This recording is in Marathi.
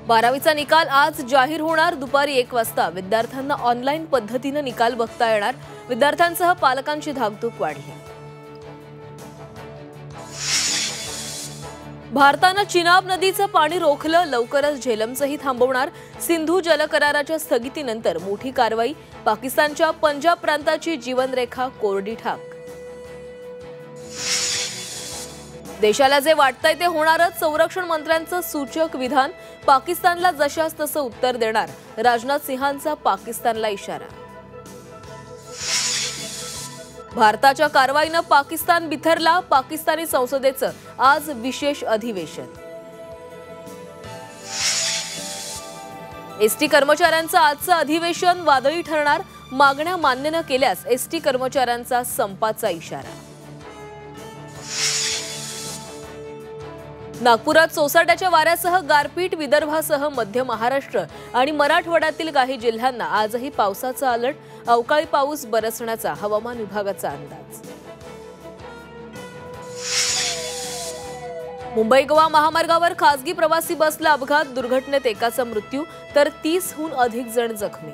12वीचा निकाल आज जाहीर होणार। दुपारी 1 वाजता विद्यार्थ्यांना ऑनलाईन पद्धतीने निकाल बघता येणार। विद्यार्थ्यांसह पालकांची धाकधूक वाढली। भारताने चिनाब नदीचं पाणी रोखलं, लवकरच झेलमचंही थांबवणार। सिंधू जलकराराच्या स्थगितीनंतर मोठी कारवाई, पाकिस्तानच्या पंजाब प्रांताची जीवनरेखा कोरडी ठाक। देशाला जे वाटतंय ते होणारच, संरक्षण मंत्र्यांचं सूचक विधान। पाकिस्तानला जशास तसं उत्तर देणार, राजनाथ सिंहांचा पाकिस्तानला इशारा। भारताच्या कारवाईनं पाकिस्तान बिथरला, पाकिस्तानी संसदेचं आज विशेष अधिवेशन। एसटी कर्मचाऱ्यांचं आजचं अधिवेशन वादळी ठरणार, मागण्या मान्य न केल्यास एसटी कर्मचाऱ्यांचा संपाचा इशारा। नागपुरात सोसाट्याच्या वाऱ्यासह गारपीट, विदर्भासह मध्य महाराष्ट्र आणि मराठवाड्यातील काही जिल्ह्यांना आजही पावसाचा अलर्ट, अवकाळी पाऊस बरसण्याचा हवामान विभागाचा अंदाज। मुंबई गोवा महामार्गावर खासगी प्रवासी बसला अपघात, दुर्घटनेत एकाचा मृत्यू तर 30हून अधिक जण जखमी।